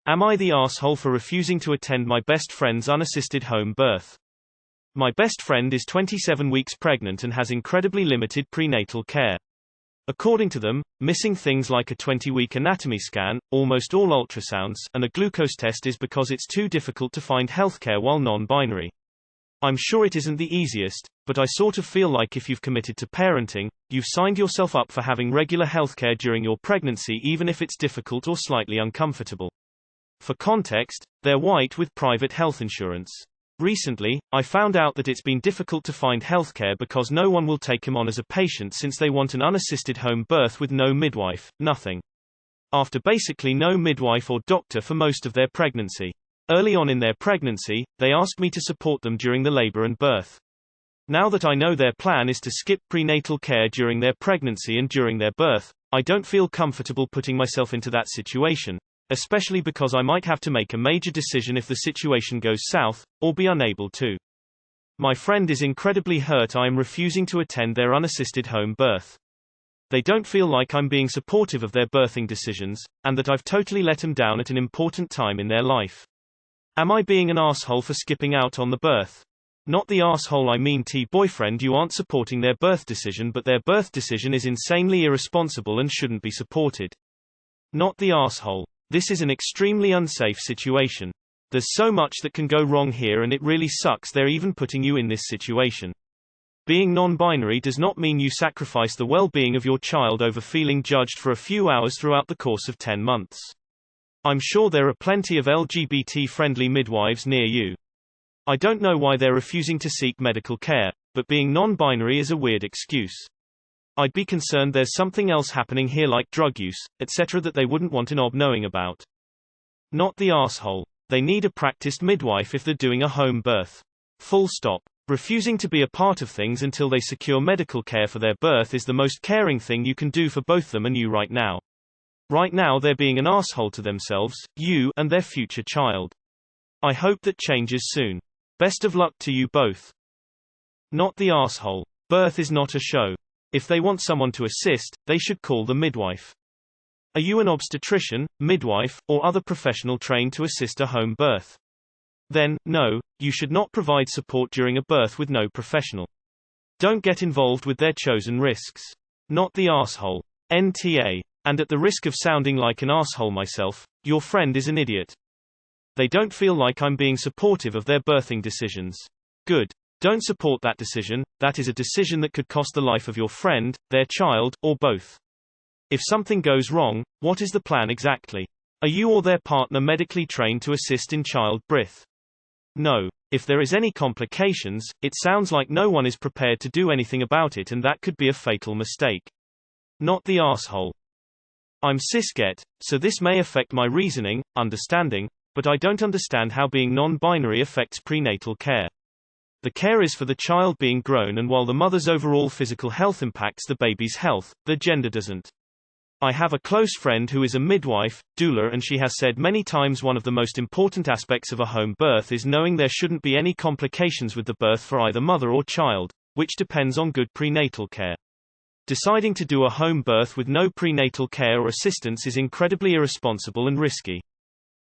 Am I the asshole for refusing to attend my best friend's unassisted home birth? My best friend is 27 weeks pregnant and has incredibly limited prenatal care. According to them, missing things like a 20-week anatomy scan, almost all ultrasounds, and a glucose test is because it's too difficult to find healthcare while non-binary. I'm sure it isn't the easiest, but I sort of feel like if you've committed to parenting, you've signed yourself up for having regular healthcare during your pregnancy even if it's difficult or slightly uncomfortable. For context, they're white with private health insurance. Recently, I found out that it's been difficult to find healthcare because no one will take him on as a patient since they want an unassisted home birth with no midwife, nothing. After basically no midwife or doctor for most of their pregnancy. Early on in their pregnancy, they asked me to support them during the labor and birth. Now that I know their plan is to skip prenatal care during their pregnancy and during their birth, I don't feel comfortable putting myself into that situation, especially because I might have to make a major decision if the situation goes south, or be unable to. My friend is incredibly hurt I am refusing to attend their unassisted home birth. They don't feel like I'm being supportive of their birthing decisions, and that I've totally let them down at an important time in their life. Am I being an asshole for skipping out on the birth? Not the asshole I mean boyfriend, you aren't supporting their birth decision, but their birth decision is insanely irresponsible and shouldn't be supported. Not the asshole. This is an extremely unsafe situation. There's so much that can go wrong here and it really sucks they're even putting you in this situation. Being non-binary does not mean you sacrifice the well-being of your child over feeling judged for a few hours throughout the course of 10 months. I'm sure there are plenty of LGBT-friendly midwives near you. I don't know why they're refusing to seek medical care, but being non-binary is a weird excuse. I'd be concerned there's something else happening here like drug use, etc. that they wouldn't want an OB knowing about. Not the asshole. They need a practiced midwife if they're doing a home birth. Full stop. Refusing to be a part of things until they secure medical care for their birth is the most caring thing you can do for both them and you right now. Right now they're being an asshole to themselves, you, and their future child. I hope that changes soon. Best of luck to you both. Not the asshole. Birth is not a show. If they want someone to assist, they should call the midwife. Are you an obstetrician, midwife, or other professional trained to assist a home birth? Then, no, you should not provide support during a birth with no professional. Don't get involved with their chosen risks. Not the asshole. NTA. And at the risk of sounding like an asshole myself, your friend is an idiot. They don't feel like I'm being supportive of their birthing decisions. Good. Don't support that decision. That is a decision that could cost the life of your friend, their child, or both. If something goes wrong, what is the plan exactly? Are you or their partner medically trained to assist in childbirth? No. If there is any complications, it sounds like no one is prepared to do anything about it, and that could be a fatal mistake. Not the asshole. I'm cisget, so this may affect my reasoning, understanding, but I don't understand how being non-binary affects prenatal care. The care is for the child being grown, and while the mother's overall physical health impacts the baby's health, the gender doesn't. I have a close friend who is a midwife, doula, and she has said many times one of the most important aspects of a home birth is knowing there shouldn't be any complications with the birth for either mother or child, which depends on good prenatal care. Deciding to do a home birth with no prenatal care or assistance is incredibly irresponsible and risky.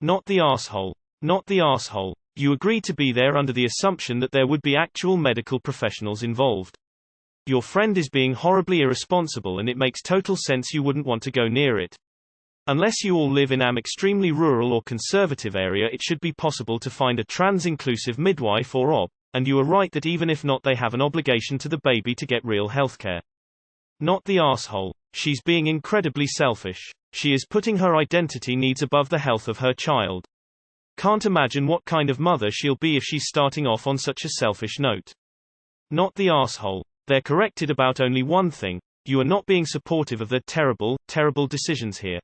Not the asshole. Not the asshole. You agreed to be there under the assumption that there would be actual medical professionals involved. Your friend is being horribly irresponsible, and it makes total sense you wouldn't want to go near it. Unless you all live in an extremely rural or conservative area, it should be possible to find a trans-inclusive midwife or OB, and you are right that even if not, they have an obligation to the baby to get real healthcare. Not the asshole. She's being incredibly selfish. She is putting her identity needs above the health of her child. Can't imagine what kind of mother she'll be if she's starting off on such a selfish note. Not the asshole. They're corrected about only one thing: you are not being supportive of their terrible, terrible decisions here.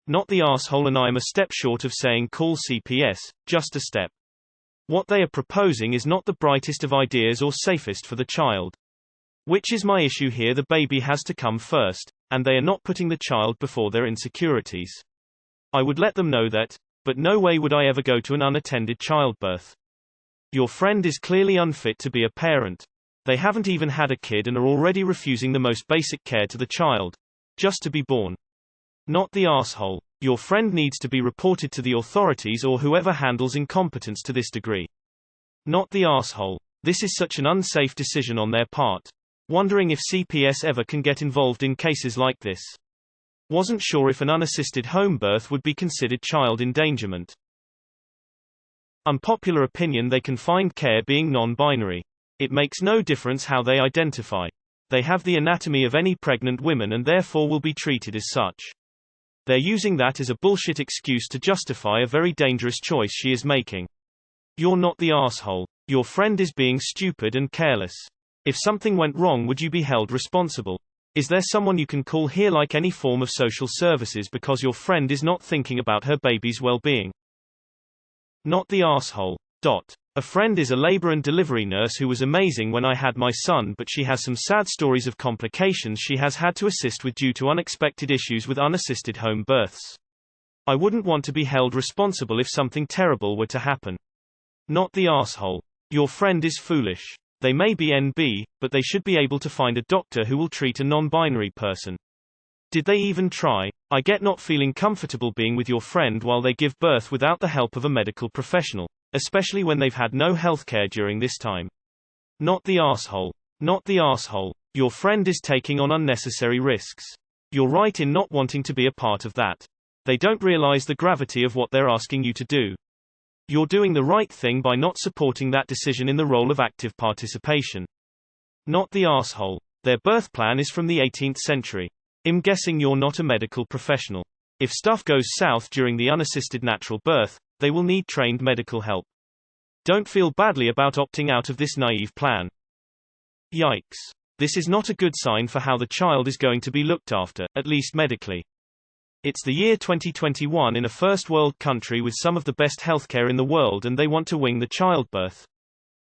Not the asshole, and I am a step short of saying call CPS, just a step. What they are proposing is not the brightest of ideas or safest for the child. Which is my issue here: the baby has to come first, and they are not putting the child before their insecurities. I would let them know that, but no way would I ever go to an unattended childbirth. Your friend is clearly unfit to be a parent. They haven't even had a kid and are already refusing the most basic care to the child. Just to be born. Not the asshole. Your friend needs to be reported to the authorities or whoever handles incompetence to this degree. Not the asshole. This is such an unsafe decision on their part. Wondering if CPS ever can get involved in cases like this. Wasn't sure if an unassisted home birth would be considered child endangerment. Unpopular opinion: they can find care being non-binary. It makes no difference how they identify. They have the anatomy of any pregnant women and therefore will be treated as such. They're using that as a bullshit excuse to justify a very dangerous choice she is making. You're not the asshole. Your friend is being stupid and careless. If something went wrong, would you be held responsible? Is there someone you can call here, like any form of social services, because your friend is not thinking about her baby's well-being? Not the asshole. A friend is a labor and delivery nurse who was amazing when I had my son, but she has some sad stories of complications she has had to assist with due to unexpected issues with unassisted home births. I wouldn't want to be held responsible if something terrible were to happen. Not the asshole. Your friend is foolish. They may be NB, but they should be able to find a doctor who will treat a non-binary person. Did they even try? I get not feeling comfortable being with your friend while they give birth without the help of a medical professional, especially when they've had no healthcare during this time. Not the asshole. Not the asshole. Your friend is taking on unnecessary risks. You're right in not wanting to be a part of that. They don't realize the gravity of what they're asking you to do. You're doing the right thing by not supporting that decision in the role of active participation. Not the asshole. Their birth plan is from the 18th century. I'm guessing you're not a medical professional. If stuff goes south during the unassisted natural birth, they will need trained medical help. Don't feel badly about opting out of this naive plan. Yikes. This is not a good sign for how the child is going to be looked after, at least medically. It's the year 2021 in a first world country with some of the best healthcare in the world, and they want to wing the childbirth.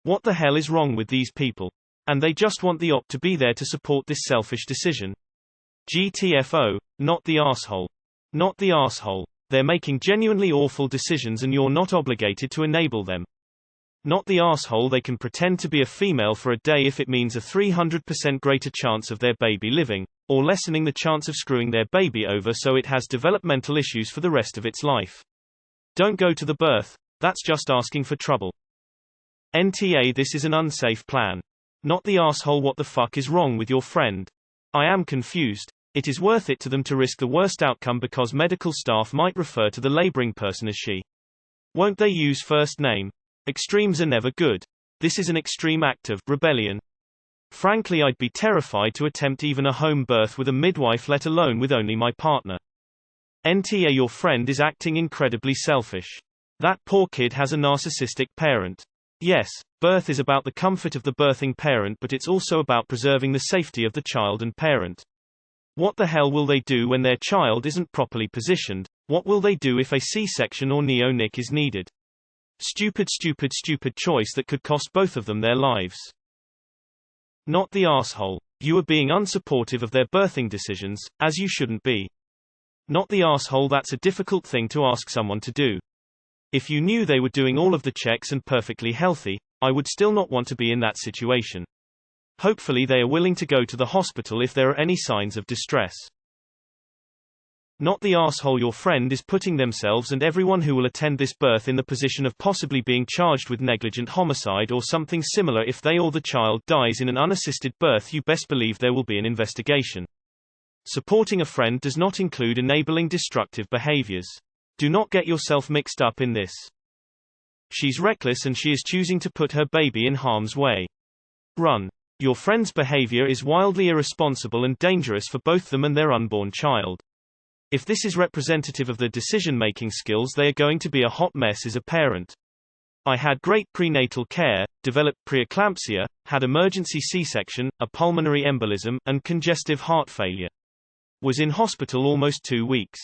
What the hell is wrong with these people? And they just want the op to be there to support this selfish decision. GTFO, not the asshole. Not the asshole. They're making genuinely awful decisions and you're not obligated to enable them. Not the asshole. They can pretend to be a female for a day if it means a 300% greater chance of their baby living, or lessening the chance of screwing their baby over so it has developmental issues for the rest of its life. Don't go to the birth. That's just asking for trouble. NTA, this is an unsafe plan. Not the asshole. What the fuck is wrong with your friend? I am confused. It is worth it to them to risk the worst outcome because medical staff might refer to the laboring person as she. Won't they use first name? Extremes are never good. This is an extreme act of rebellion. Frankly, I'd be terrified to attempt even a home birth with a midwife, let alone with only my partner. NTA, your friend is acting incredibly selfish. That poor kid has a narcissistic parent. Yes, birth is about the comfort of the birthing parent, but it's also about preserving the safety of the child and parent. What the hell will they do when their child isn't properly positioned? What will they do if a C-section or neo-nic is needed? Stupid choice that could cost both of them their lives. Not the asshole. You are being unsupportive of their birthing decisions, as you shouldn't be. Not the asshole. That's a difficult thing to ask someone to do. If you knew they were doing all of the checks and perfectly healthy, I would still not want to be in that situation. Hopefully they are willing to go to the hospital if there are any signs of distress. Not the asshole. Your friend is putting themselves and everyone who will attend this birth in the position of possibly being charged with negligent homicide or something similar if they or the child dies in an unassisted birth. You best believe there will be an investigation. Supporting a friend does not include enabling destructive behaviors. Do not get yourself mixed up in this. She's reckless and she is choosing to put her baby in harm's way. Run. Your friend's behavior is wildly irresponsible and dangerous for both them and their unborn child. If this is representative of their decision-making skills, they are going to be a hot mess as a parent. I had great prenatal care, developed preeclampsia, had emergency C-section, a pulmonary embolism, and congestive heart failure. Was in hospital almost 2 weeks.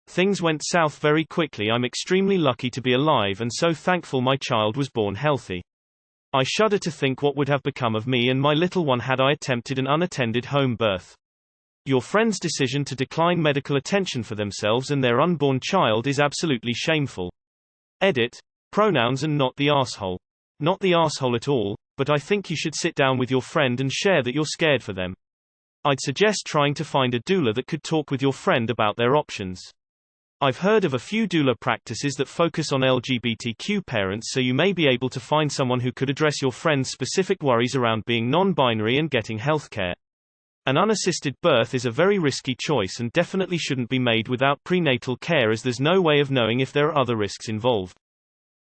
Things went south very quickly. I'm extremely lucky to be alive and so thankful my child was born healthy. I shudder to think what would have become of me and my little one had I attempted an unattended home birth. Your friend's decision to decline medical attention for themselves and their unborn child is absolutely shameful. Edit. Pronouns and not the asshole. Not the asshole at all, but I think you should sit down with your friend and share that you're scared for them. I'd suggest trying to find a doula that could talk with your friend about their options. I've heard of a few doula practices that focus on LGBTQ parents, so you may be able to find someone who could address your friend's specific worries around being non-binary and getting healthcare. An unassisted birth is a very risky choice and definitely shouldn't be made without prenatal care, as there's no way of knowing if there are other risks involved.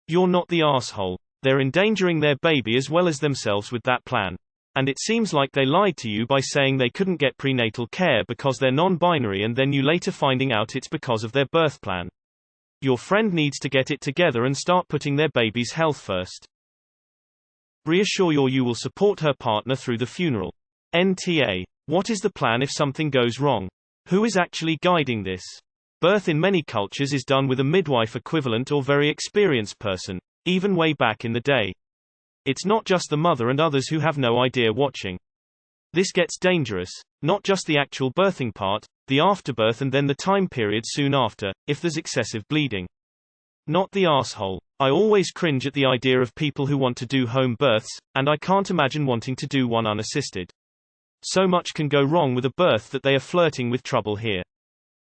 You're not the asshole. They're endangering their baby as well as themselves with that plan. And it seems like they lied to you by saying they couldn't get prenatal care because they're non-binary, and then you later finding out it's because of their birth plan. Your friend needs to get it together and start putting their baby's health first. Reassure you will support her partner through the funeral. NTA. What is the plan if something goes wrong? Who is actually guiding this? Birth in many cultures is done with a midwife equivalent or very experienced person, even way back in the day. It's not just the mother and others who have no idea watching. This gets dangerous, not just the actual birthing part, the afterbirth and then the time period soon after, if there's excessive bleeding. Not the asshole. I always cringe at the idea of people who want to do home births, and I can't imagine wanting to do one unassisted. So much can go wrong with a birth that they are flirting with trouble here.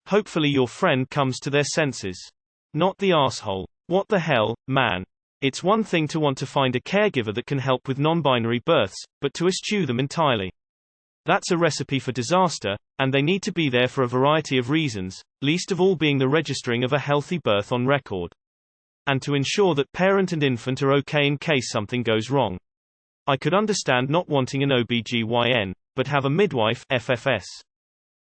Hopefully your friend comes to their senses. Not the asshole. What the hell, man? It's one thing to want to find a caregiver that can help with non-binary births, but to eschew them entirely. That's a recipe for disaster, and they need to be there for a variety of reasons, least of all being the registering of a healthy birth on record. And to ensure that parent and infant are okay in case something goes wrong. I could understand not wanting an OBGYN, but have a midwife, FFS.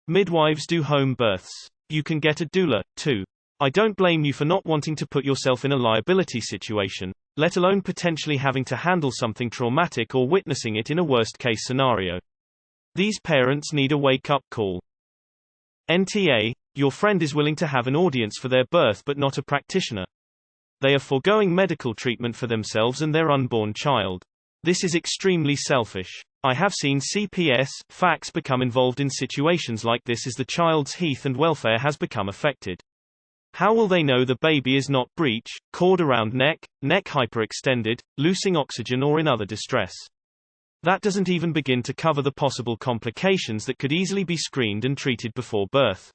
Midwives do home births. You can get a doula, too. I don't blame you for not wanting to put yourself in a liability situation, let alone potentially having to handle something traumatic or witnessing it in a worst-case scenario. These parents need a wake-up call. NTA, your friend is willing to have an audience for their birth but not a practitioner. They are foregoing medical treatment for themselves and their unborn child. This is extremely selfish. I have seen CPS, FACS become involved in situations like this as the child's health and welfare has become affected. How will they know the baby is not breech, cord around neck hyperextended, losing oxygen or in other distress? That doesn't even begin to cover the possible complications that could easily be screened and treated before birth.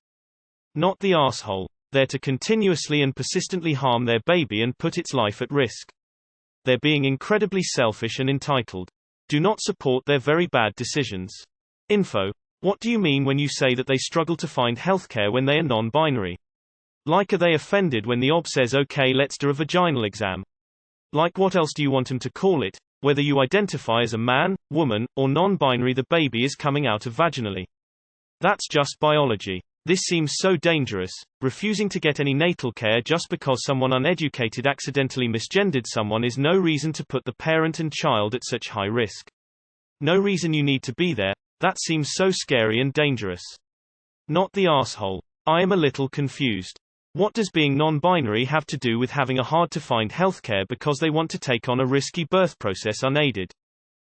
Not the asshole. They're to continuously and persistently harm their baby and put its life at risk. They're being incredibly selfish and entitled. Do not support their very bad decisions. Info. What do you mean when you say that they struggle to find healthcare when they are non-binary? Like, are they offended when the OB says okay, let's do a vaginal exam? Like, what else do you want them to call it? Whether you identify as a man, woman, or non-binary, the baby is coming out of vaginally. That's just biology. This seems so dangerous. Refusing to get any natal care just because someone uneducated accidentally misgendered someone is no reason to put the parent and child at such high risk. No reason you need to be there. That seems so scary and dangerous. Not the asshole. I am a little confused. What does being non-binary have to do with having a hard-to-find healthcare because they want to take on a risky birth process unaided?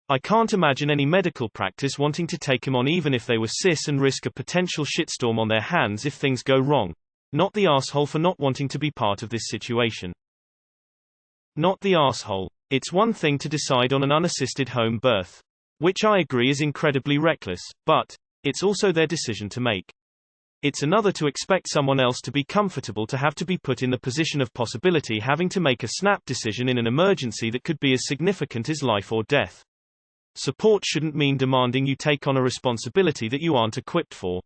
I can't imagine any medical practice wanting to take him on even if they were cis and risk a potential shitstorm on their hands if things go wrong. Not the asshole for not wanting to be part of this situation. Not the asshole. It's one thing to decide on an unassisted home birth. Which I agree is incredibly reckless, but it's also their decision to make. It's another to expect someone else to be comfortable to have to be put in the position of possibility having to make a snap decision in an emergency that could be as significant as life or death. Support shouldn't mean demanding you take on a responsibility that you aren't equipped for.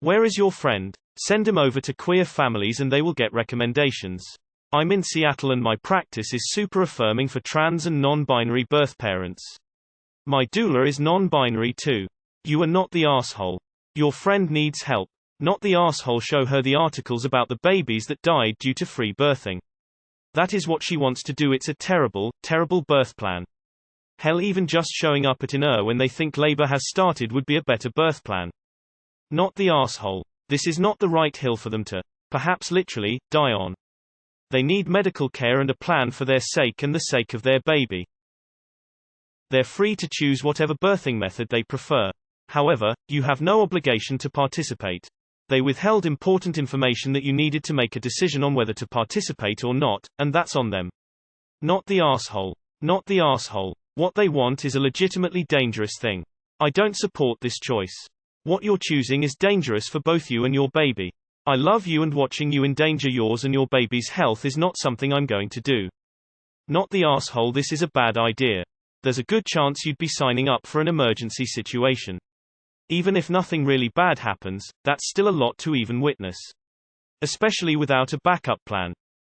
Where is your friend? Send him over to queer families and they will get recommendations. I'm in Seattle and my practice is super affirming for trans and non-binary birth parents. My doula is non-binary too. You are not the asshole. Your friend needs help. Not the asshole. Show her the articles about the babies that died due to free birthing. That is what she wants to do. It's a terrible, terrible birth plan. Hell, even just showing up at an ER when they think labor has started would be a better birth plan. Not the asshole. This is not the right hill for them to, perhaps literally, die on. They need medical care and a plan for their sake and the sake of their baby. They're free to choose whatever birthing method they prefer. However, you have no obligation to participate. They withheld important information that you needed to make a decision on whether to participate or not, and that's on them. Not the asshole. Not the asshole. What they want is a legitimately dangerous thing. I don't support this choice. What you're choosing is dangerous for both you and your baby. I love you and watching you endanger yours and your baby's health is not something I'm going to do. Not the asshole, this is a bad idea. There's a good chance you'd be signing up for an emergency situation. Even if nothing really bad happens, that's still a lot to even witness. Especially without a backup plan.